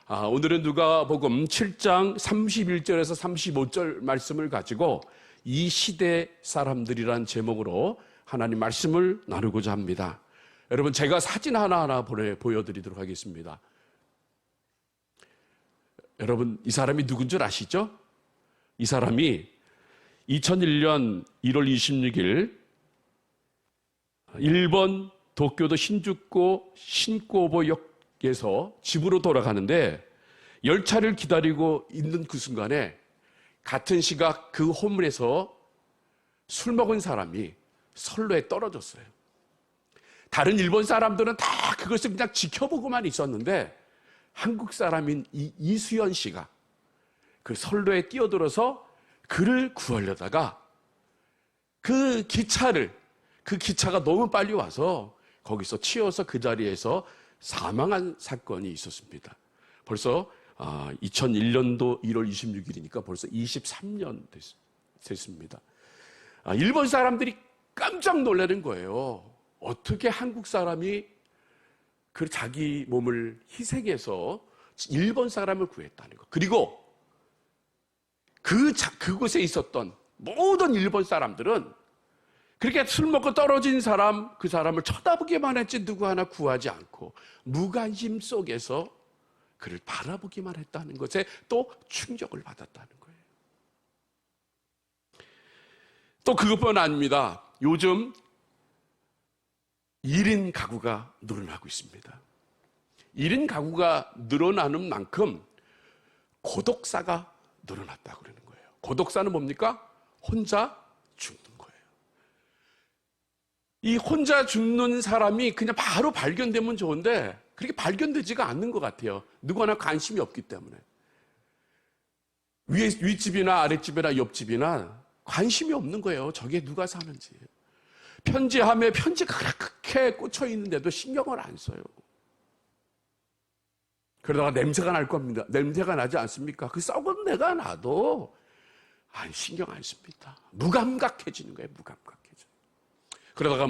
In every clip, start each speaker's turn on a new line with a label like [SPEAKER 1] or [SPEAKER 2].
[SPEAKER 1] 오늘은 누가복음 7장 31절에서 35절 말씀을 가지고 이 시대 사람들이란 제목으로 하나님 말씀을 나누고자 합니다. 여러분, 제가 사진 하나하나 보여드리도록 하겠습니다. 여러분, 이 사람이 누군 줄 아시죠? 이 사람이 2001년 1월 26일 일본 도쿄도 신주쿠 신코보역에서 집으로 돌아가는데 열차를 기다리고 있는 그 순간에 같은 시각 그 호물에서 술 먹은 사람이 선로에 떨어졌어요. 다른 일본 사람들은 다 그것을 그냥 지켜보고만 있었는데 한국 사람인 이수연 씨가 그 선로에 뛰어들어서 그를 구하려다가 그 기차가 너무 빨리 와서 거기서 치여서 그 자리에서 사망한 사건이 있었습니다. 벌써 2001년도 1월 26일이니까 벌써 23년 됐습니다. 일본 사람들이 깜짝 놀라는 거예요. 어떻게 한국 사람이 그 자기 몸을 희생해서 일본 사람을 구했다는 것. 그리고 그곳에 있었던 모든 일본 사람들은 그렇게 술 먹고 떨어진 사람, 그 사람을 쳐다보기만 했지 누구 하나 구하지 않고 무관심 속에서 그를 바라보기만 했다는 것에 또 충격을 받았다는 거예요. 또 그것뿐 아닙니다. 요즘 1인 가구가 늘어나고 있습니다. 1인 가구가 늘어나는 만큼 고독사가 늘어났다고 그러는 거예요. 고독사는 뭡니까? 혼자 죽는 거예요. 이 혼자 죽는 사람이 그냥 바로 발견되면 좋은데 그렇게 발견되지가 않는 것 같아요. 누구나 관심이 없기 때문에. 윗집이나 아랫집이나 옆집이나 관심이 없는 거예요. 저게 누가 사는지. 편지함에 편지가 그렇게 꽂혀 있는데도 신경을 안 써요. 그러다가 냄새가 날 겁니다. 냄새가 나지 않습니까? 그 썩은 내가 나도 신경 안 씁니다. 무감각해지는 거예요. 무감각해져. 그러다가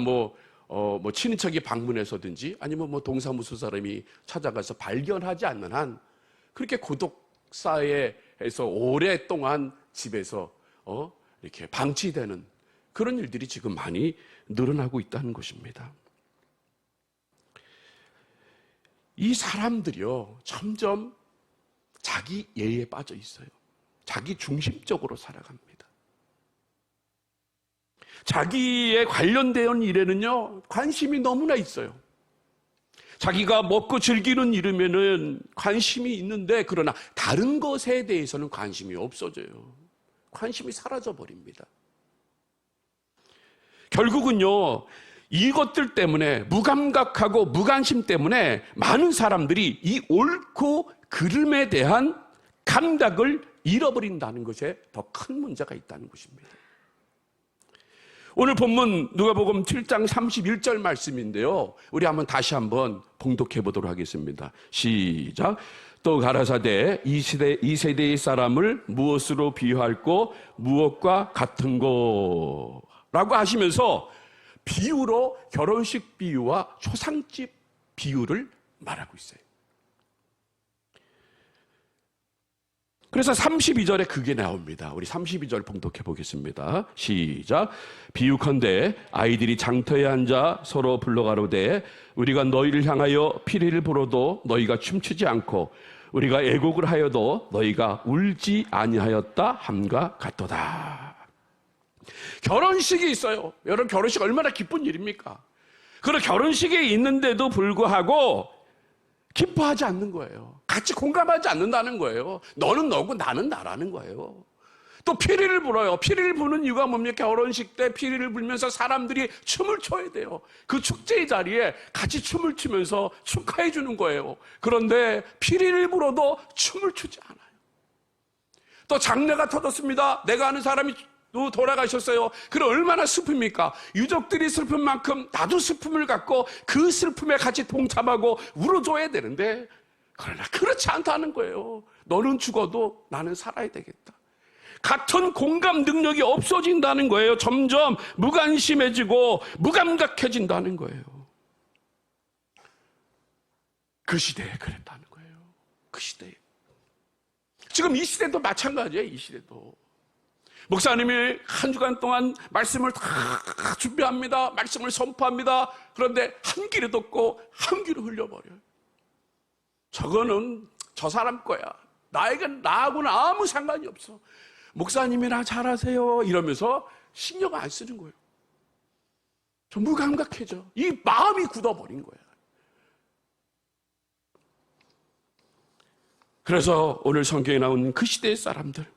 [SPEAKER 1] 친인척이 방문해서든지 아니면 동사무소 사람이 찾아가서 발견하지 않는 한 그렇게 고독사에서 오랫동안 집에서 이렇게 방치되는 그런 일들이 지금 많이 늘어나고 있다는 것입니다. 이 사람들이요, 점점 자기 예에 빠져 있어요. 자기 중심적으로 살아갑니다. 자기에 관련된 일에는요, 관심이 너무나 있어요. 자기가 먹고 즐기는 일이면은 관심이 있는데, 그러나 다른 것에 대해서는 관심이 없어져요. 관심이 사라져 버립니다. 결국은요, 이것들 때문에 무감각하고 무관심 때문에 많은 사람들이 이 옳고 그름에 대한 감각을 잃어버린다는 것에 더 큰 문제가 있다는 것입니다. 오늘 본문 누가복음 7장 31절 말씀인데요. 우리 다시 한번 봉독해 보도록 하겠습니다. 시작. 또 가라사대 이 세대의 사람을 무엇으로 비유할꼬 무엇과 같은고 라고 하시면서 비유로 결혼식 비유와 초상집 비유를 말하고 있어요. 그래서 32절에 그게 나옵니다. 우리 32절 봉독해 보겠습니다. 시작. 비유컨대 아이들이 장터에 앉아 서로 불러가로되 우리가 너희를 향하여 피리를 불어도 너희가 춤추지 않고 우리가 애곡을 하여도 너희가 울지 아니하였다 함과 같도다. 결혼식이 있어요. 여러분, 결혼식 얼마나 기쁜 일입니까? 그런 결혼식이 있는데도 불구하고 기뻐하지 않는 거예요. 같이 공감하지 않는다는 거예요. 너는 너고 나는 나라는 거예요. 또 피리를 불어요. 피리를 부는 이유가 뭡니까? 결혼식 때 피리를 불면서 사람들이 춤을 춰야 돼요. 그 축제의 자리에 같이 춤을 추면서 축하해 주는 거예요. 그런데 피리를 불어도 춤을 추지 않아요. 또 장례가 터졌습니다. 내가 아는 사람이 또 돌아가셨어요. 그럼 얼마나 슬픕니까? 유족들이 슬픈 만큼 나도 슬픔을 갖고 그 슬픔에 같이 동참하고 울어줘야 되는데, 그러나 그렇지 않다는 거예요. 너는 죽어도 나는 살아야 되겠다. 같은 공감 능력이 없어진다는 거예요. 점점 무관심해지고 무감각해진다는 거예요. 그 시대에 그랬다는 거예요. 그 시대에. 지금 이 시대도 마찬가지예요. 이 시대도. 목사님이 한 주간 동안 말씀을 다 준비합니다. 말씀을 선포합니다. 그런데 한 귀로 듣고 한 귀로 흘려버려요. 저거는 저 사람 거야. 나하고는 아무 상관이 없어. 목사님이나 잘하세요 이러면서 신경 안 쓰는 거예요. 좀 무감각해져. 이 마음이 굳어버린 거야. 그래서 오늘 성경에 나온 그 시대의 사람들,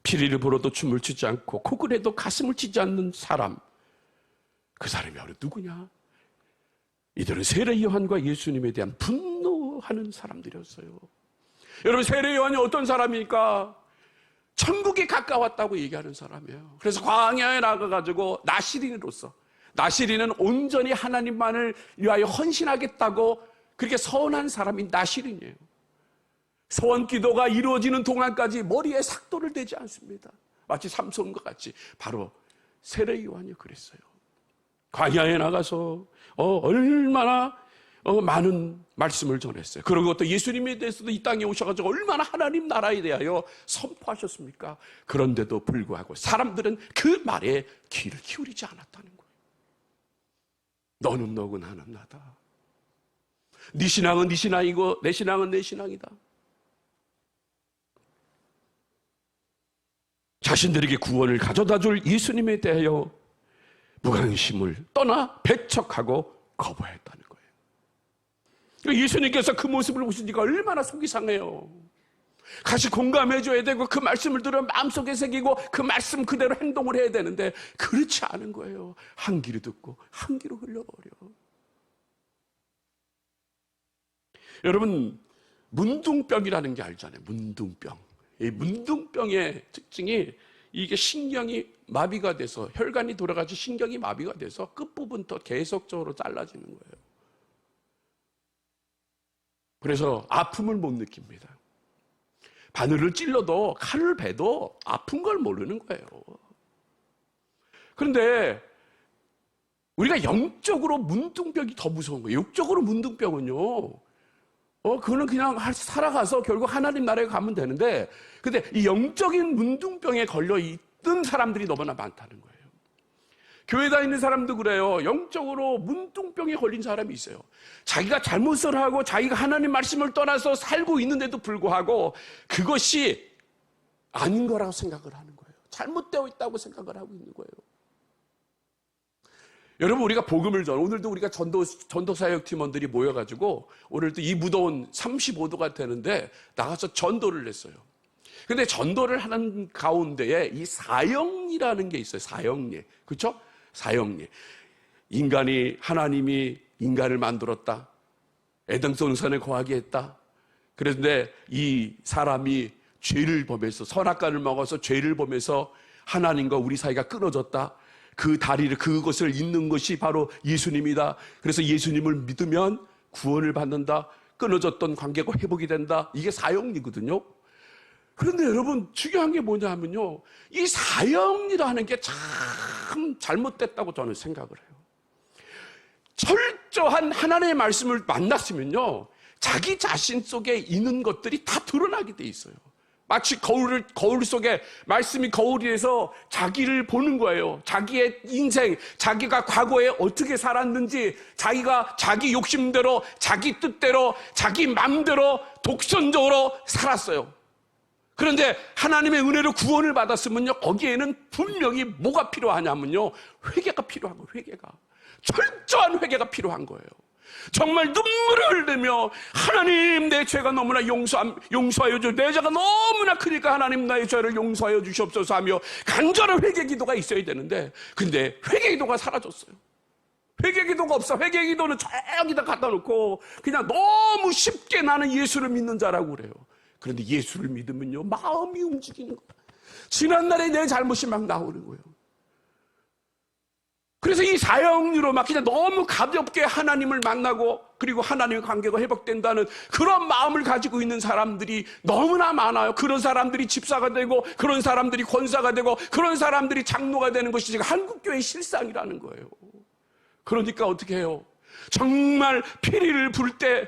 [SPEAKER 1] 피리를 불어도 춤을 추지 않고 코그레도 가슴을 치지 않는 사람, 그 사람이 바로 누구냐? 이들은 세례 요한과 예수님에 대한 분노하는 사람들이었어요. 여러분, 세례 요한이 어떤 사람입니까? 천국에 가까웠다고 얘기하는 사람이에요. 그래서 광야에 나가가지고 나시린은 온전히 하나님만을 위하여 헌신하겠다고 그렇게 서원한 사람이 나시린이에요. 서원 기도가 이루어지는 동안까지 머리에 삭도를 대지 않습니다. 마치 삼손과 같이. 바로 세례 요한이 그랬어요. 광야에 나가서 얼마나 많은 말씀을 전했어요. 그리고 또 예수님에 대해서도 이 땅에 오셔가지고 얼마나 하나님 나라에 대하여 선포하셨습니까? 그런데도 불구하고 사람들은 그 말에 귀를 기울이지 않았다는 거예요. 너는 너고 나는 나다. 네 신앙은 네 신앙이고 내 신앙은 내 신앙이다. 자신들에게 구원을 가져다 줄 예수님에 대하여 무관심을 떠나 배척하고 거부했다는 거예요. 예수님께서 그 모습을 보시니까 얼마나 속이 상해요. 같이 공감해줘야 되고 그 말씀을 들어 마음속에 새기고 그 말씀 그대로 행동을 해야 되는데 그렇지 않은 거예요. 한 귀로 듣고 한 귀로 흘려버려. 여러분, 문둥병이라는 게 알잖아요. 문둥병. 이 문둥병의 특징이 이게 신경이 마비가 돼서 혈관이 돌아가서 신경이 마비가 돼서 끝부분부터 계속적으로 잘라지는 거예요. 그래서 아픔을 못 느낍니다. 바늘을 찔러도 칼을 베도 아픈 걸 모르는 거예요. 그런데 우리가 영적으로 문둥병이 더 무서운 거예요. 육적으로 문둥병은요, 그거는 그냥 살아가서 결국 하나님 나라에 가면 되는데, 근데 이 영적인 문둥병에 걸려 있던 사람들이 너무나 많다는 거예요. 교회 다니는 사람도 그래요. 영적으로 문둥병에 걸린 사람이 있어요. 자기가 잘못을 하고 자기가 하나님 말씀을 떠나서 살고 있는데도 불구하고 그것이 아닌 거라고 생각을 하는 거예요. 잘못되어 있다고 생각을 하고 있는 거예요. 여러분, 우리가 복음을 오늘도 우리가 전도사역 팀원들이 모여가지고 오늘도 이 무더운 35도가 되는데 나가서 전도를 했어요. 근데 전도를 하는 가운데에 이 사형리라는 게 있어요. 사형리. 그렇죠? 사형리. 하나님이 인간을 만들었다. 에덴 동산에 거하게 했다. 그런데 이 사람이 죄를 범해서, 선악과를 먹어서 죄를 범해서 하나님과 우리 사이가 끊어졌다. 그것을 잇는 것이 바로 예수님이다. 그래서 예수님을 믿으면 구원을 받는다. 끊어졌던 관계가 회복이 된다. 이게 사형리거든요. 그런데 여러분, 중요한 게 뭐냐 하면요, 이 사형리라는 게 참 잘못됐다고 저는 생각을 해요. 철저한 하나님의 말씀을 만났으면요, 자기 자신 속에 있는 것들이 다 드러나게 돼 있어요. 마치 거울 속에 말씀이 거울이라서 자기를 보는 거예요. 자기의 인생, 자기가 과거에 어떻게 살았는지, 자기가 자기 욕심대로, 자기 뜻대로, 자기 맘대로 독선적으로 살았어요. 그런데 하나님의 은혜로 구원을 받았으면요, 거기에는 분명히 뭐가 필요하냐면요, 회개가 필요한 거예요. 회개가. 철저한 회개가 필요한 거예요. 정말 눈물을 흘리며 하나님, 내 죄가 너무나 용서하여 주, 내 죄가 너무나 크니까 하나님 나의 죄를 용서하여 주시옵소서 하며 간절한 회개 기도가 있어야 되는데, 근데 회개 기도가 사라졌어요. 회개 기도가 없어. 회개 기도는 저기다 갖다 놓고 그냥 너무 쉽게 나는 예수를 믿는 자라고 그래요. 그런데 예수를 믿으면요, 마음이 움직이는 거예요. 지난날에 내 잘못이 막 나오는 거예요. 그래서 이 사형리로 막 그냥 너무 가볍게 하나님을 만나고 그리고 하나님의 관계가 회복된다는 그런 마음을 가지고 있는 사람들이 너무나 많아요. 그런 사람들이 집사가 되고 그런 사람들이 권사가 되고 그런 사람들이 장로가 되는 것이 지금 한국교회의 실상이라는 거예요. 그러니까 어떻게 해요? 정말 피리를 불 때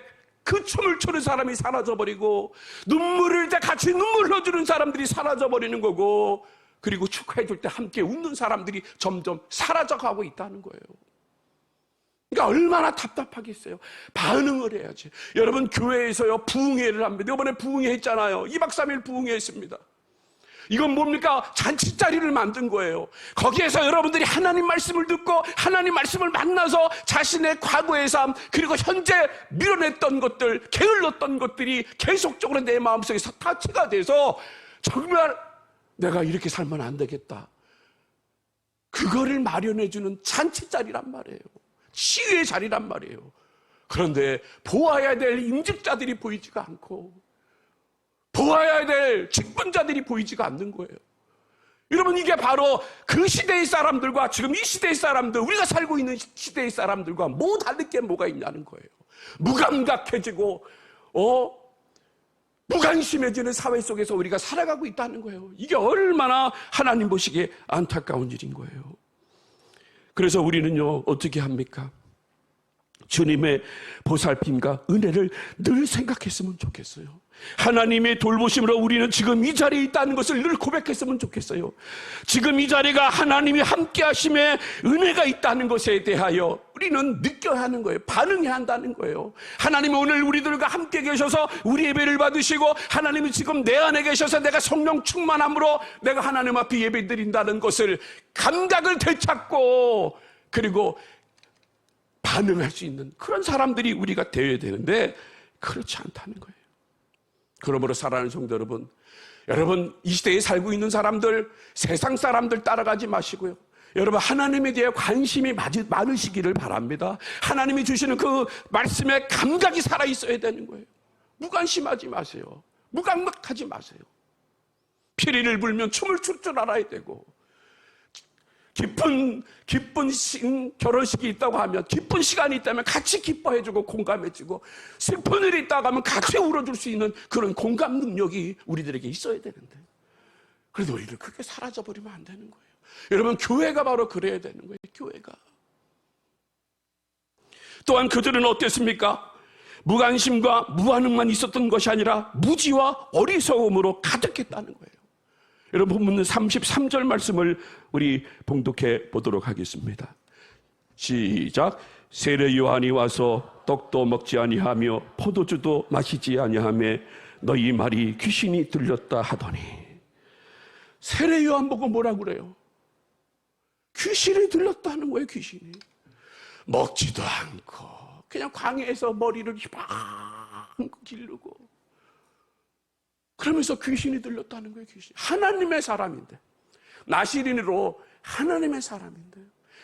[SPEAKER 1] 그 춤을 추는 사람이 사라져버리고, 눈물을 흘릴 때 같이 눈물 흘려주는 사람들이 사라져버리는 거고, 그리고 축하해줄 때 함께 웃는 사람들이 점점 사라져가고 있다는 거예요. 그러니까 얼마나 답답하겠어요. 반응을 해야지. 여러분, 교회에서요 부흥회를 합니다. 이번에 부흥회 했잖아요. 2박 3일 부흥회 했습니다. 이건 뭡니까? 잔치자리를 만든 거예요. 거기에서 여러분들이 하나님 말씀을 듣고 하나님 말씀을 만나서 자신의 과거의 삶, 그리고 현재 밀어냈던 것들, 게을렀던 것들이 계속적으로 내 마음속에서 타치가 돼서 정말 내가 이렇게 살면 안 되겠다, 그거를 마련해주는 잔치자리란 말이에요. 치유의 자리란 말이에요. 그런데 보아야 될 임직자들이 보이지가 않고, 보아야 될 직분자들이 보이지가 않는 거예요. 여러분, 이게 바로 그 시대의 사람들과 지금 이 시대의 사람들, 우리가 살고 있는 시대의 사람들과 뭐 다를 게 뭐가 있냐는 거예요. 무감각해지고 무관심해지는 사회 속에서 우리가 살아가고 있다는 거예요. 이게 얼마나 하나님 보시기에 안타까운 일인 거예요. 그래서 우리는요 어떻게 합니까? 주님의 보살핌과 은혜를 늘 생각했으면 좋겠어요. 하나님의 돌보심으로 우리는 지금 이 자리에 있다는 것을 늘 고백했으면 좋겠어요. 지금 이 자리가 하나님이 함께 하심에 은혜가 있다는 것에 대하여 우리는 느껴야 하는 거예요. 반응해야 한다는 거예요. 하나님이 오늘 우리들과 함께 계셔서 우리 예배를 받으시고, 하나님이 지금 내 안에 계셔서 내가 성령 충만함으로 내가 하나님 앞에 예배 드린다는 것을 감각을 되찾고, 그리고 반응할 수 있는 그런 사람들이 우리가 되어야 되는데 그렇지 않다는 거예요. 그러므로 사랑하는 성도 여러분, 여러분 이 시대에 살고 있는 사람들, 세상 사람들 따라가지 마시고요, 여러분 하나님에 대해 관심이 많으시기를 바랍니다. 하나님이 주시는 그 말씀에 감각이 살아있어야 되는 거예요. 무관심하지 마세요. 무감각하지 마세요. 피리를 불면 춤을 출 줄 알아야 되고, 기쁜 결혼식이 있다고 하면, 기쁜 시간이 있다면 같이 기뻐해주고 공감해주고, 슬픈 일이 있다고 하면 같이 울어줄 수 있는 그런 공감 능력이 우리들에게 있어야 되는데, 그래도 우리는 그게 사라져버리면 안 되는 거예요. 여러분, 교회가 바로 그래야 되는 거예요. 교회가. 또한 그들은 어땠습니까? 무관심과 무반응만 있었던 것이 아니라 무지와 어리석음으로 가득했다는 거예요. 여러분, 본문 33절 말씀을 우리 봉독해 보도록 하겠습니다. 시작. 세례 요한이 와서 떡도 먹지 아니하며 포도주도 마시지 아니하며 너희 말이 귀신이 들렸다 하더니. 세례 요한 보고 뭐라 그래요? 귀신이 들렸다는 거예요. 귀신이. 먹지도 않고 그냥 광야에서 머리를 희망 기르고 그러면서 귀신이 들렸다는 거예요. 귀신. 하나님의 사람인데, 나시린으로 하나님의 사람인데,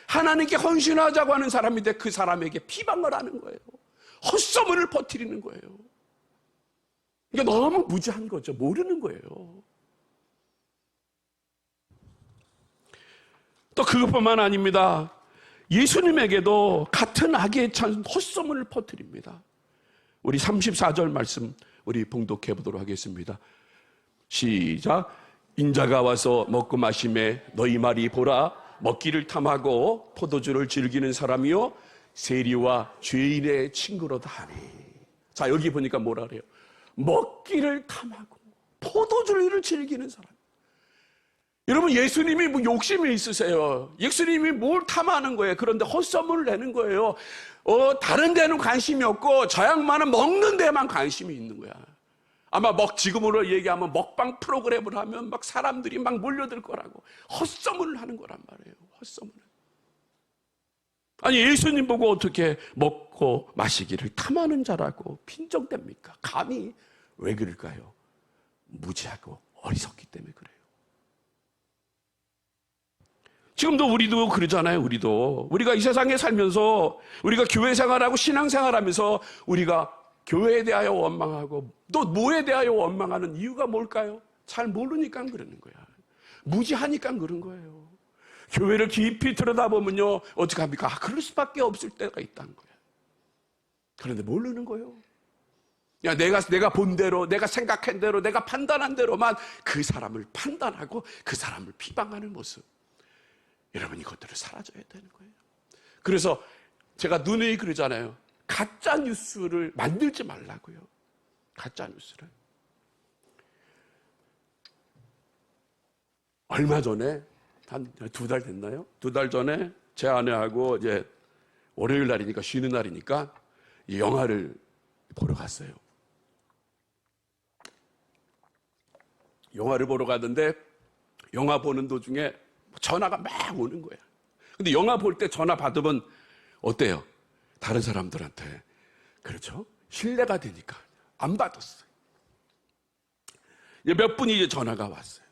[SPEAKER 1] 하나님께 헌신하자고 하는 사람인데 그 사람에게 비방을 하는 거예요. 헛소문을 퍼뜨리는 거예요. 이게 너무 무지한 거죠. 모르는 거예요. 또 그것뿐만 아닙니다. 예수님에게도 같은 악에 찬 헛소문을 퍼뜨립니다. 우리 34절 말씀 우리 봉독해 보도록 하겠습니다. 시작. 인자가 와서 먹고 마심에 너희 말이 보라, 먹기를 탐하고 포도주를 즐기는 사람이요 세리와 죄인의 친구로다 하니. 자, 여기 보니까 뭐라 그래요? 먹기를 탐하고 포도주를 즐기는 사람. 여러분, 예수님이 뭐 욕심이 있으세요? 예수님이 뭘 탐하는 거예요? 그런데 헛소문을 내는 거예요. 다른 데는 관심이 없고 저 양반은 먹는 데만 관심이 있는 거야. 아마 지금으로 얘기하면 먹방 프로그램을 하면 막 사람들이 막 몰려들 거라고 헛소문을 하는 거란 말이에요. 헛소문을. 아니, 예수님 보고 어떻게 먹고 마시기를 탐하는 자라고 빈정댑니까? 감히. 왜 그럴까요? 무지하고 어리석기 때문에 그래요. 지금도 우리도 그러잖아요. 우리가 이 세상에 살면서, 우리가 교회 생활하고 신앙생활하면서 우리가 교회에 대하여 원망하고 또 뭐에 대하여 원망하는 이유가 뭘까요? 잘 모르니까 그러는 거야. 무지하니까 그런 거예요. 교회를 깊이 들여다보면요 어떻게 합니까? 그럴 수밖에 없을 때가 있다는 거야. 그런데 모르는 거예요. 야, 내가 본 대로, 내가 생각한 대로, 내가 판단한 대로만 그 사람을 판단하고 그 사람을 비방하는 모습. 여러분, 이것들을 사라져야 되는 거예요. 그래서 제가 누누이 그러잖아요. 가짜 뉴스를 만들지 말라고요. 가짜 뉴스를. 얼마 전에 한 2달 됐나요? 2달 전에 제 아내하고 이제 월요일 날이니까 쉬는 날이니까 이 영화를 보러 갔어요. 영화를 보러 갔는데 영화 보는 도중에 전화가 막 오는 거야. 근데 영화 볼 때 전화 받으면 어때요? 다른 사람들한테. 그렇죠? 신뢰가 되니까 안 받았어요. 몇 분이 이제 전화가 왔어요.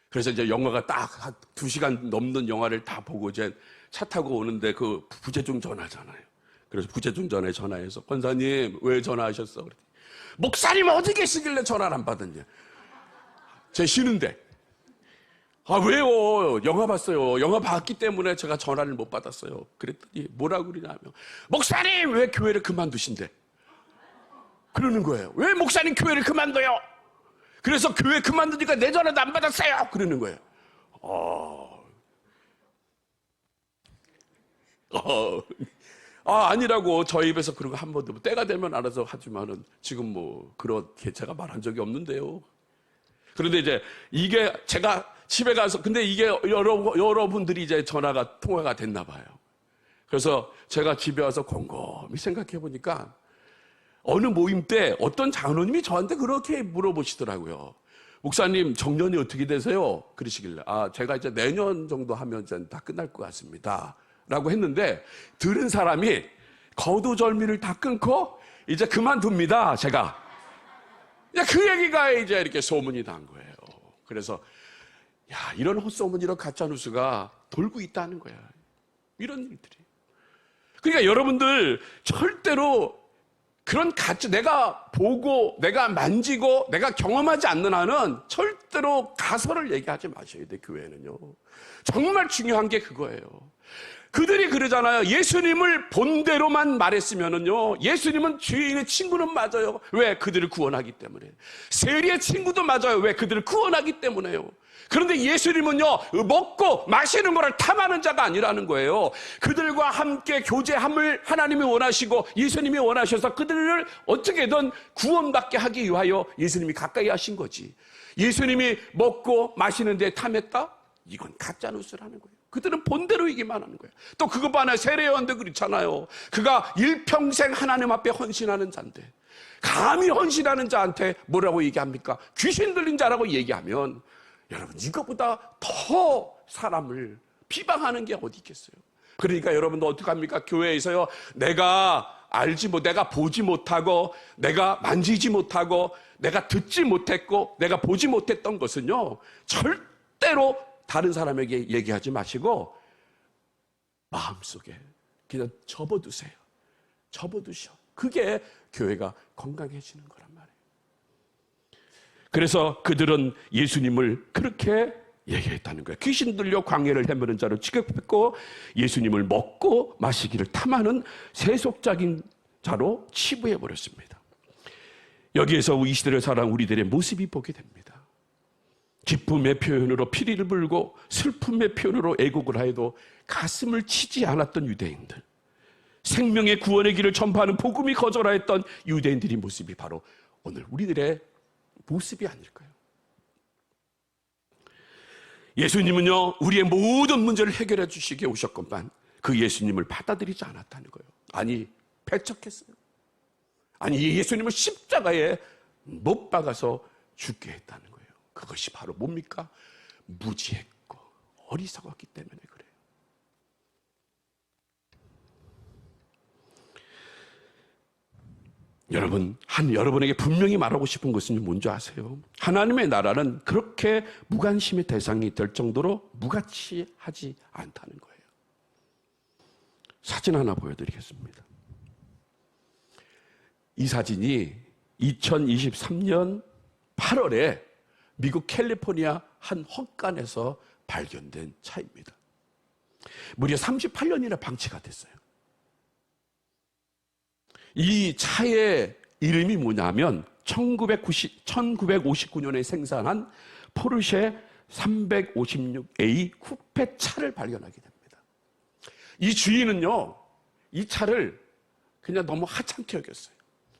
[SPEAKER 1] 그래서 이제 영화가 딱 한 2시간 넘는 영화를 다 보고 이제 차 타고 오는데 그 부재중 전화잖아요. 그래서 부재중 전화에 전화해서 권사님 왜 전화하셨어? 그랬더니 목사님 어디 계시길래 전화를 안 받았냐? 제 쉬는데. 아 왜요? 영화 봤어요. 영화 봤기 때문에 제가 전화를 못 받았어요. 그랬더니 뭐라고 그러냐면 목사님 왜 교회를 그만두신대? 그러는 거예요. 왜 목사님 교회를 그만둬요? 그래서 교회 그만두니까 내 전화도 안 받았어요. 그러는 거예요. 아니라고 저희 입에서 그런 거 한 번도 때가 되면 알아서 하지만은 지금 뭐 그렇게 제가 말한 적이 없는데요. 그런데 이제 이게 제가 집에 가서 근데 이게 여러분들이 이제 통화가 됐나 봐요. 그래서 제가 집에 와서 곰곰이 생각해 보니까 어느 모임 때 어떤 장로님이 저한테 그렇게 물어보시더라고요. 목사님 정년이 어떻게 되세요? 그러시길래 제가 이제 내년 정도 하면 이제 다 끝날 것 같습니다. 라고 했는데 들은 사람이 거두절미를 다 끊고 이제 그만둡니다. 제가. 그 얘기가 이제 이렇게 소문이 난 거예요. 그래서 이런 헛소문, 이런 가짜뉴스가 돌고 있다는 거야. 이런 일들이. 그러니까 여러분들 절대로 그런 내가 보고 내가 만지고 내가 경험하지 않는 한은 절대로 가설을 얘기하지 마셔야 돼. 교회는요. 정말 중요한 게 그거예요. 그들이 그러잖아요. 예수님을 본대로만 말했으면은요, 예수님은 죄인의 친구는 맞아요. 왜? 그들을 구원하기 때문에. 세리의 친구도 맞아요. 왜? 그들을 구원하기 때문에요. 그런데 예수님은요, 먹고 마시는 것을 탐하는 자가 아니라는 거예요. 그들과 함께 교제함을 하나님이 원하시고 예수님이 원하셔서 그들을 어떻게든 구원받게 하기 위하여 예수님이 가까이 하신 거지. 예수님이 먹고 마시는데 탐했다? 이건 가짜뉴스라는 거예요. 그들은 본대로 얘기만 하는 거예요. 또 그것 반에 세례요한도 그렇잖아요. 그가 일평생 하나님 앞에 헌신하는 자인데 감히 헌신하는 자한테 뭐라고 얘기합니까? 귀신 들린 자라고 얘기하면 여러분 이것보다 더 사람을 비방하는 게 어디 있겠어요? 그러니까 여러분도 어떡합니까? 교회에서요, 내가 보지 못하고 내가 만지지 못하고 내가 듣지 못했고 내가 보지 못했던 것은요, 절대로 다른 사람에게 얘기하지 마시고 마음속에 그냥 접어두세요. 접어두셔. 그게 교회가 건강해지는 거란 말이에요. 그래서 그들은 예수님을 그렇게 얘기했다는 거예요. 귀신 들려 광야를 헤매는 자로 취급했고 예수님을 먹고 마시기를 탐하는 세속적인 자로 치부해버렸습니다. 여기에서 이 시대를 살아온 우리들의 모습이 보게 됩니다. 기쁨의 표현으로 피리를 불고 슬픔의 표현으로 애곡을 하여도 가슴을 치지 않았던 유대인들, 생명의 구원의 길을 전파하는 복음이 거절하였던 유대인들의 모습이 바로 오늘 우리들의 모습이 아닐까요? 예수님은요, 우리의 모든 문제를 해결해 주시기에 오셨건만 그 예수님을 받아들이지 않았다는 거예요. 아니, 배척했어요. 아니, 예수님을 십자가에 못 박아서 죽게 했다는 거예요. 그것이 바로 뭡니까? 무지했고 어리석었기 때문에 그래요. 여러분에게 분명히 말하고 싶은 것은 뭔지 아세요? 하나님의 나라는 그렇게 무관심의 대상이 될 정도로 무가치하지 않다는 거예요. 사진 하나 보여드리겠습니다. 이 사진이 2023년 8월에 미국 캘리포니아 한 헛간에서 발견된 차입니다. 무려 38년이나 방치가 됐어요. 이 차의 이름이 뭐냐면 1959년에 생산한 포르쉐 356A 쿠페 차를 발견하게 됩니다. 이 주인은요, 이 차를 그냥 너무 하찮게 여겼어요.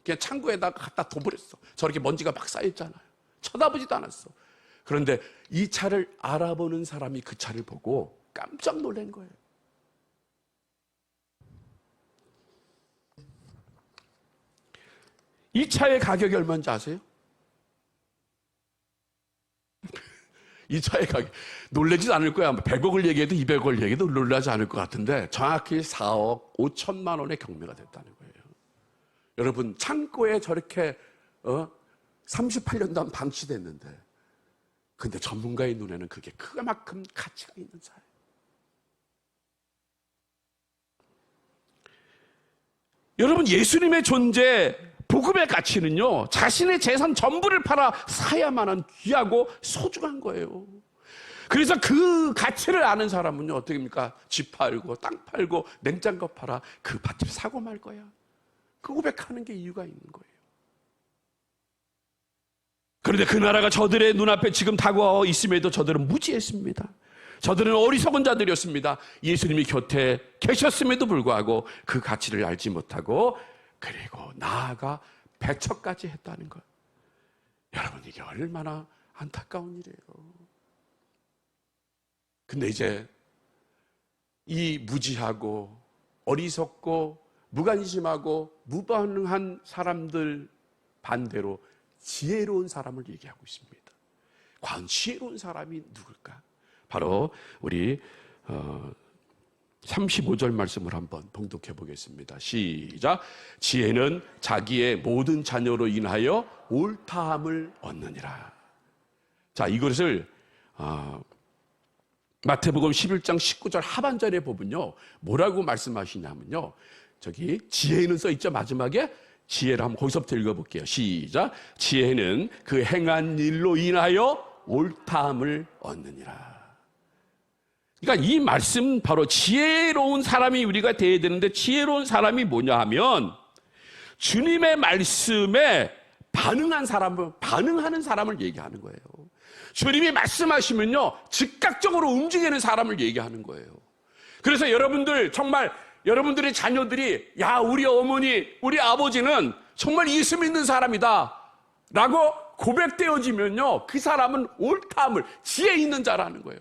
[SPEAKER 1] 그냥 창고에다가 갖다 둬버렸어. 저렇게 먼지가 막 쌓였잖아요. 쳐다보지도 않았어. 그런데 이 차를 알아보는 사람이 그 차를 보고 깜짝 놀란 거예요. 이 차의 가격이 얼마인지 아세요? 이 차의 가격, 놀라지도 않을 거야. 100억을 얘기해도 200억을 얘기해도 놀라지 않을 것 같은데 정확히 4억 5천만 원의 경매가 됐다는 거예요. 여러분, 창고에 저렇게 38년 동안 방치됐는데, 근데 전문가의 눈에는 그게 그만큼 가치가 있는 차예요. 여러분, 예수님의 존재, 복음의 가치는요, 자신의 재산 전부를 팔아 사야만 한 귀하고 소중한 거예요. 그래서 그 가치를 아는 사람은요, 어떻게 합니까? 집 팔고, 땅 팔고, 냉장고 팔아 그 밭을 사고 말 거야. 그 고백하는 게 이유가 있는 거예요. 그런데 그 나라가 저들의 눈앞에 지금 다가와 있음에도 저들은 무지했습니다. 저들은 어리석은 자들이었습니다. 예수님이 곁에 계셨음에도 불구하고 그 가치를 알지 못하고, 그리고 나아가 배척까지 했다는 것. 여러분, 이게 얼마나 안타까운 일이에요. 근데 이제 이 무지하고 어리석고 무관심하고 무반응한 사람들 반대로 지혜로운 사람을 얘기하고 있습니다. 과연 지혜로운 사람이 누굴까? 바로 우리 35절 말씀을 한번 봉독해 보겠습니다. 시작. 지혜는 자기의 모든 자녀로 인하여 옳다함을 얻느니라. 자, 이것을 마태복음 11장 19절 하반절에 보면요, 뭐라고 말씀하시냐면요, 저기 지혜는 써있죠. 마지막에 지혜를 한번 거기서부터 읽어볼게요. 시작. 지혜는 그 행한 일로 인하여 옳다함을 얻느니라. 그러니까 이 말씀, 바로 지혜로운 사람이 우리가 되어야 되는데, 지혜로운 사람이 뭐냐 하면 주님의 말씀에 반응하는 사람을 얘기하는 거예요. 주님이 말씀하시면요, 즉각적으로 움직이는 사람을 얘기하는 거예요. 그래서 여러분들, 정말 여러분들의 자녀들이, 야, 우리 어머니, 우리 아버지는 정말 예수 믿는 사람이다 라고 고백되어지면요, 그 사람은 옳다함을, 지혜 있는 자라는 거예요.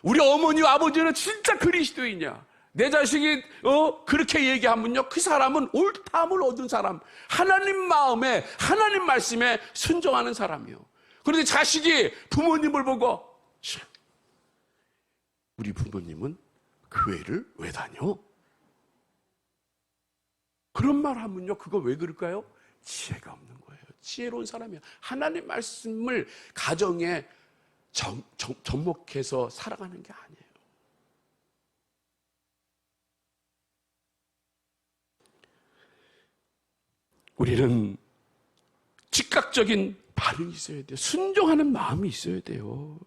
[SPEAKER 1] 우리 어머니와 아버지는 진짜 그리스도이냐, 내 자식이 그렇게 얘기하면요, 그 사람은 옳다함을 얻은 사람, 하나님 마음에, 하나님 말씀에 순종하는 사람이요. 그런데 자식이 부모님을 보고, 우리 부모님은 교회를 왜 다녀? 그런 말 하면요, 그거 왜 그럴까요? 지혜가 없는 거예요. 지혜로운 사람이야. 하나님 말씀을 가정에 접목해서 살아가는 게 아니에요. 우리는 즉각적인 반응이 있어야 돼요. 순종하는 마음이 있어야 돼요.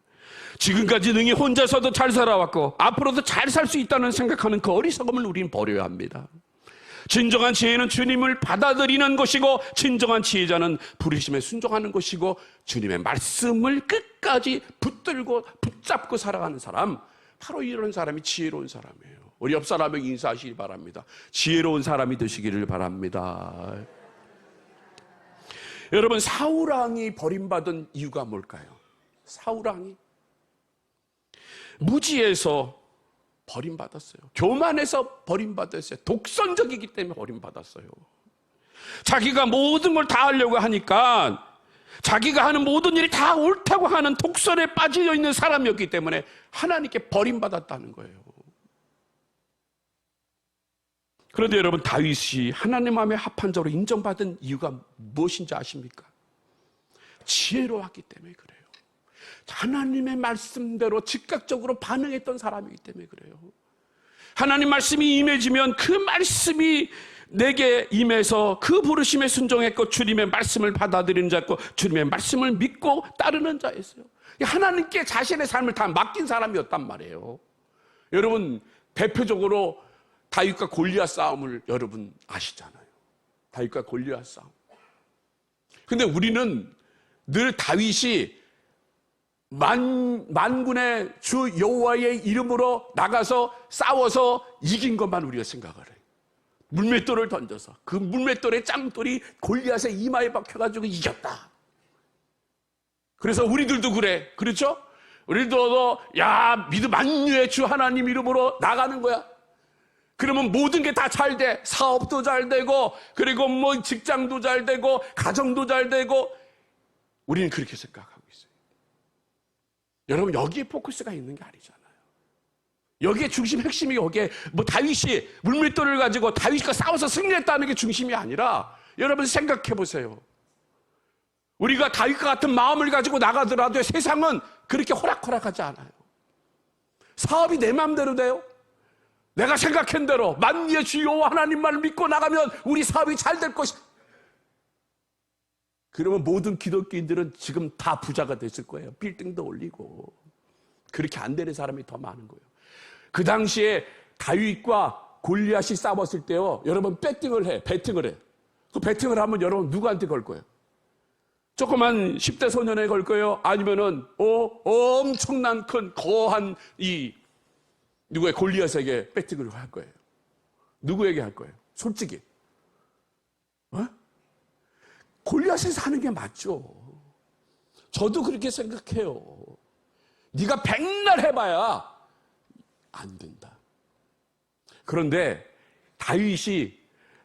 [SPEAKER 1] 지금까지 능히 혼자서도 잘 살아왔고 앞으로도 잘 살 수 있다는 생각하는 그 어리석음을 우리는 버려야 합니다. 진정한 지혜는 주님을 받아들이는 것이고, 진정한 지혜자는 부르심에 순종하는 것이고, 주님의 말씀을 끝까지 붙들고 붙잡고 살아가는 사람, 바로 이런 사람이 지혜로운 사람이에요. 우리 옆 사람에게 인사하시기 바랍니다. 지혜로운 사람이 되시기를 바랍니다. 여러분, 사울왕이 버림받은 이유가 뭘까요? 사울왕이 무지해서 버림받았어요. 교만해서 버림받았어요. 독선적이기 때문에 버림받았어요. 자기가 모든 걸 다 하려고 하니까, 자기가 하는 모든 일이 다 옳다고 하는 독선에 빠져 있는 사람이었기 때문에 하나님께 버림받았다는 거예요. 그런데 여러분, 다윗이 하나님 마음에 합한 자로 인정받은 이유가 무엇인지 아십니까? 지혜로웠기 때문에 그래요. 하나님의 말씀대로 즉각적으로 반응했던 사람이기 때문에 그래요. 하나님 말씀이 임해지면 그 말씀이 내게 임해서 그 부르심에 순종했고, 주님의 말씀을 받아들이는 자였고, 주님의 말씀을 믿고 따르는 자였어요. 하나님께 자신의 삶을 다 맡긴 사람이었단 말이에요. 여러분, 대표적으로 다윗과 골리앗 싸움을 여러분 아시잖아요. 다윗과 골리앗 싸움. 근데 우리는 늘 다윗이 만군의 주 여호와의 이름으로 나가서 싸워서 이긴 것만 우리가 생각을 해요. 물맷돌을 던져서 그 물맷돌의 짱돌이 골리앗의 이마에 박혀가지고 이겼다. 그래서 우리들도 그래. 그렇죠? 우리도 야 믿음 만유의 주 하나님 이름으로 나가는 거야. 그러면 모든 게 다 잘 돼. 사업도 잘 되고, 그리고 뭐 직장도 잘 되고, 가정도 잘 되고. 우리는 그렇게 생각하고 있어요. 여러분, 여기에 포커스가 있는 게 아니잖아요. 여기에 중심, 핵심이 여기에 뭐 다윗이 물맷돌을 가지고 다윗과 싸워서 승리했다는 게 중심이 아니라, 여러분 생각해 보세요. 우리가 다윗과 같은 마음을 가지고 나가더라도 세상은 그렇게 호락호락하지 않아요. 사업이 내 마음대로 돼요. 내가 생각한 대로 만유의 주 여호와 하나님만을 믿고 나가면 우리 사업이 잘 될 것이다. 그러면 모든 기독교인들은 지금 다 부자가 됐을 거예요. 빌딩도 올리고. 그렇게 안 되는 사람이 더 많은 거예요. 그 당시에 다윗과 골리앗이 싸웠을 때요, 여러분 배팅을 해. 그 배팅을 하면 여러분 누구한테 걸 거예요? 조그만 10대 소년에 걸 거예요? 아니면은 엄청난 큰 거한 누구의 골리앗에게 배팅을 할 거예요? 누구에게 할 거예요? 솔직히. 골리앗에서 하는 게 맞죠. 저도 그렇게 생각해요. 네가 백날 해봐야 안 된다. 그런데 다윗이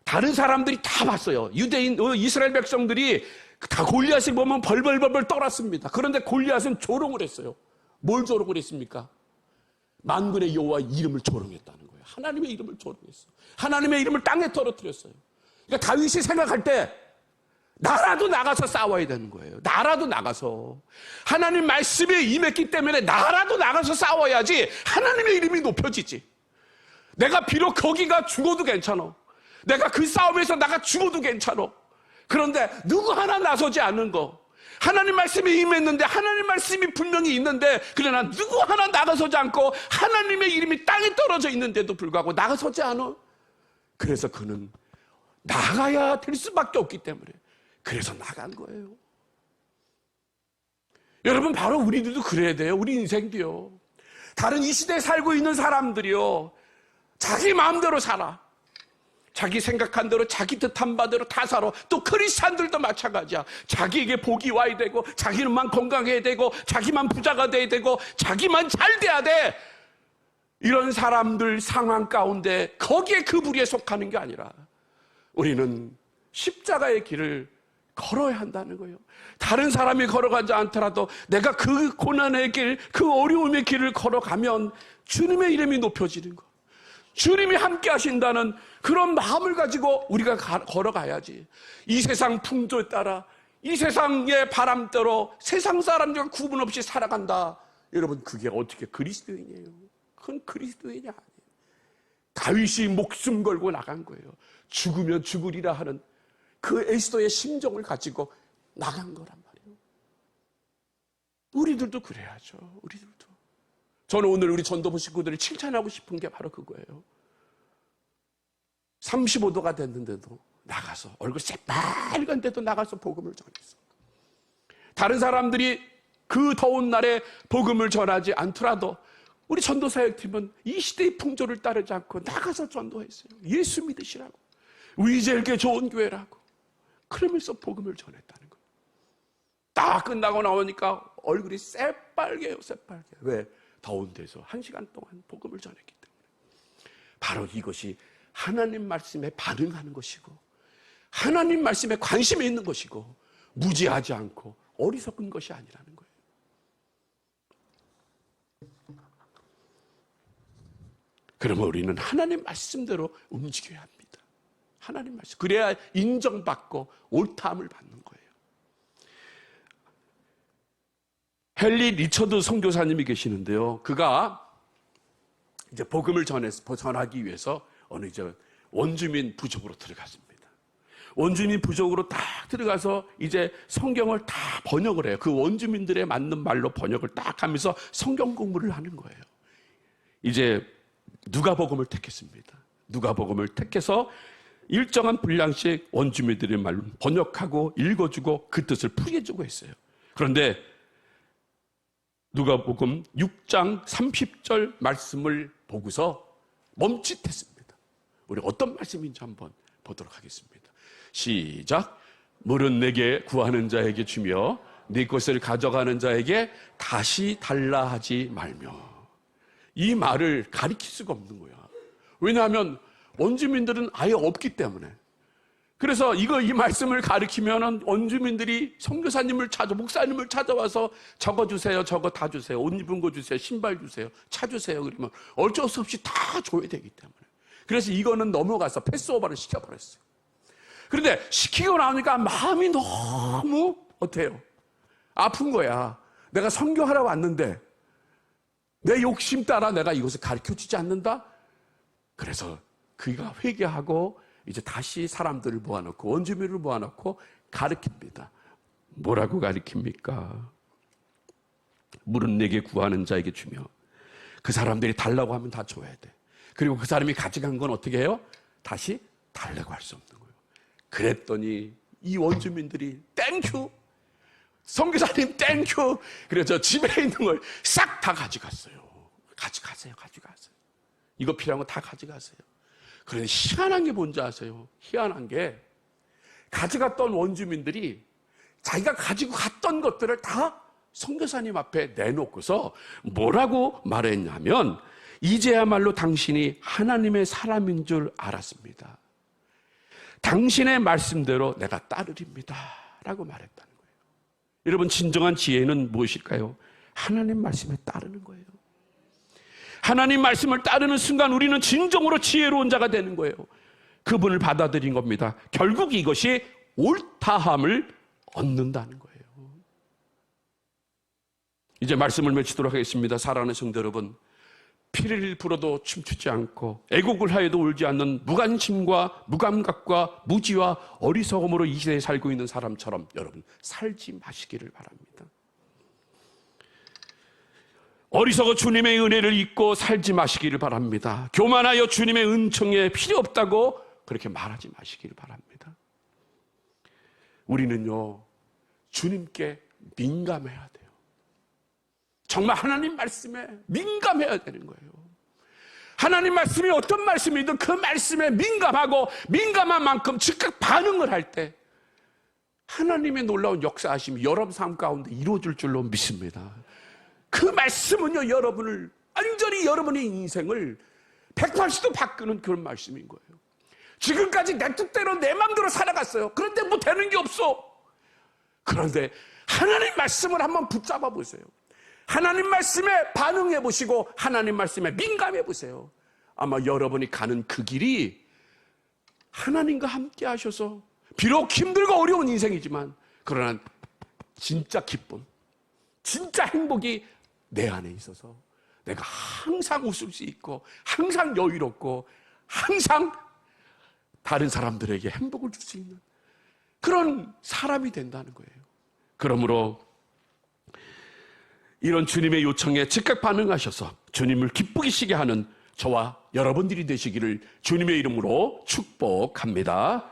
[SPEAKER 1] 다른 사람들이 다 봤어요. 유대인, 이스라엘 백성들이 다 골리앗을 보면 벌벌벌벌 떨었습니다. 그런데 골리앗은 조롱을 했어요. 뭘 조롱을 했습니까? 만군의 여호와 이름을 조롱했다는 거예요. 하나님의 이름을 조롱했어요. 하나님의 이름을 땅에 떨어뜨렸어요. 그러니까 다윗이 생각할 때 나라도 나가서 싸워야 되는 거예요. 나라도 나가서. 하나님 말씀에 임했기 때문에 나라도 나가서 싸워야지 하나님의 이름이 높여지지. 내가 비록 거기가 죽어도 괜찮아. 내가 그 싸움에서 나가 죽어도 괜찮아. 그런데 누구 하나 나서지 않는 거. 하나님 말씀에 임했는데 하나님 말씀이 분명히 있는데 그러나 누구 하나 나가서지 않고 하나님의 이름이 땅에 떨어져 있는데도 불구하고 나가서지 않아. 그래서 그는 나가야 될 수밖에 없기 때문에 그래서 나간 거예요. 여러분 바로 우리들도 그래야 돼요. 우리 인생도요. 다른 이 시대에 살고 있는 사람들이요, 자기 마음대로 살아. 자기 생각한 대로 자기 뜻한 바대로 다 살아. 또 크리스찬들도 마찬가지야. 자기에게 복이 와야 되고 자기만 건강해야 되고 자기만 부자가 돼야 되고 자기만 잘 돼야 돼. 이런 사람들 상황 가운데 거기에 그 부류에 속하는 게 아니라 우리는 십자가의 길을 걸어야 한다는 거예요. 다른 사람이 걸어가지 않더라도 내가 그 고난의 길, 그 어려움의 길을 걸어가면 주님의 이름이 높여지는 거. 주님이 함께 하신다는 그런 마음을 가지고 우리가 걸어가야지. 이 세상 풍조에 따라 이 세상의 바람대로 세상 사람들과 구분 없이 살아간다. 여러분 그게 어떻게 그리스도인이에요? 그건 그리스도인이 아니에요. 다윗이 목숨 걸고 나간 거예요. 죽으면 죽으리라 하는 그 에스더의 심정을 가지고 나간 거란 말이에요. 우리들도 그래야죠. 우리들도. 저는 오늘 우리 전도부 식구들을 칭찬하고 싶은 게 바로 그거예요. 35도가 됐는데도 나가서, 얼굴 새빨간데도 나가서 복음을 전했어. 다른 사람들이 그 더운 날에 복음을 전하지 않더라도 우리 전도사역팀은 이 시대의 풍조를 따르지 않고 나가서 전도했어요. 예수 믿으시라고, 위젤게 좋은 교회라고. 그러면서 복음을 전했다는 거예요. 딱 끝나고 나오니까 얼굴이 새빨개요. 새빨개. 왜? 더운 데서 1시간 동안 복음을 전했기 때문에. 바로 이것이 하나님 말씀에 반응하는 것이고 하나님 말씀에 관심이 있는 것이고 무지하지 않고 어리석은 것이 아니라는 거예요. 그러면 우리는 하나님 말씀대로 움직여야 합니다. 하나님 말씀. 그래야 인정받고 옳다함을 받는 거예요. 헨리 리처드 선교사님이 계시는데요. 그가 이제 복음을 전하기 위해서 어느 이제 원주민 부족으로 들어갔습니다. 원주민 부족으로 딱 들어가서 이제 성경을 다 번역을 해요. 그 원주민들에 맞는 말로 번역을 딱 하면서 성경 공부를 하는 거예요. 이제 누가복음을 택했습니다. 누가복음을 택해서 일정한 분량씩 원주민들의 말로 번역하고 읽어주고 그 뜻을 풀이해주고 했어요. 그런데 누가복음 6장 30절 말씀을 보고서 멈칫했습니다. 우리 어떤 말씀인지 한번 보도록 하겠습니다. 시작. 물은 내게 구하는 자에게 주며 네 것을 가져가는 자에게 다시 달라 하지 말며. 이 말을 가리킬 수가 없는 거야. 왜냐하면 원주민들은 아예 없기 때문에. 그래서 이 말씀을 가리키면은 원주민들이 선교사님을 목사님을 찾아와서 저거 주세요, 저거 다 주세요, 옷 입은 거 주세요, 신발 주세요, 차 주세요. 그러면 어쩔 수 없이 다 줘야 되기 때문에. 그래서 이거는 넘어가서 패스오버를 시켜버렸어요. 그런데 시키고 나오니까 마음이 너무 어때요? 아픈 거야. 내가 선교하러 왔는데 내 욕심 따라 내가 이것을 가르쳐주지 않는다? 그래서 그가 회개하고 이제 다시 사람들을 모아놓고 원주민을 모아놓고 가르칩니다. 뭐라고 가르칩니까? 물은 내게 구하는 자에게 주며 그 사람들이 달라고 하면 다 줘야 돼. 그리고 그 사람이 가져간 건 어떻게 해요? 다시 달라고 할 수 없는 거예요. 그랬더니 이 원주민들이 땡큐, 선교사님 땡큐. 그래서 집에 있는 걸 싹 다 가져갔어요. 가져가세요. 이거 필요한 거 다 가져가세요. 그런데 희한한 게 뭔지 아세요? 희한한 게 가져갔던 원주민들이 자기가 가지고 갔던 것들을 다 선교사님 앞에 내놓고서 뭐라고 말했냐면 이제야말로 당신이 하나님의 사람인 줄 알았습니다. 당신의 말씀대로 내가 따르립니다 라고 말했다는 거예요. 여러분, 진정한 지혜는 무엇일까요? 하나님 말씀에 따르는 거예요. 하나님 말씀을 따르는 순간 우리는 진정으로 지혜로운 자가 되는 거예요. 그분을 받아들인 겁니다. 결국 이것이 옳다함을 얻는다는 거예요. 이제 말씀을 맺히도록 하겠습니다. 사랑하는 성도 여러분, 피를 불어도 춤추지 않고 애곡을 하여도 울지 않는 무관심과 무감각과 무지와 어리석음으로 이 시대에 살고 있는 사람처럼 여러분 살지 마시기를 바랍니다. 어리석어 주님의 은혜를 잊고 살지 마시기를 바랍니다. 교만하여 주님의 은총에 필요 없다고 그렇게 말하지 마시기를 바랍니다. 우리는요, 주님께 민감해야 돼요. 정말 하나님 말씀에 민감해야 되는 거예요. 하나님 말씀이 어떤 말씀이든 그 말씀에 민감하고 민감한 만큼 즉각 반응을 할 때 하나님의 놀라운 역사하심이 여러분 삶 가운데 이루어질 줄로 믿습니다. 그 말씀은요, 여러분을 완전히 여러분의 인생을 180도 바꾸는 그런 말씀인 거예요. 지금까지 내 뜻대로 내 마음대로 살아갔어요. 그런데 뭐 되는 게 없어. 그런데 하나님 말씀을 한번 붙잡아 보세요. 하나님 말씀에 반응해 보시고 하나님 말씀에 민감해 보세요. 아마 여러분이 가는 그 길이 하나님과 함께 하셔서 비록 힘들고 어려운 인생이지만 그러나 진짜 기쁨, 진짜 행복이 내 안에 있어서 내가 항상 웃을 수 있고 항상 여유롭고 항상 다른 사람들에게 행복을 줄 수 있는 그런 사람이 된다는 거예요. 그러므로 이런 주님의 요청에 즉각 반응하셔서 주님을 기쁘시게 하는 저와 여러분들이 되시기를 주님의 이름으로 축복합니다.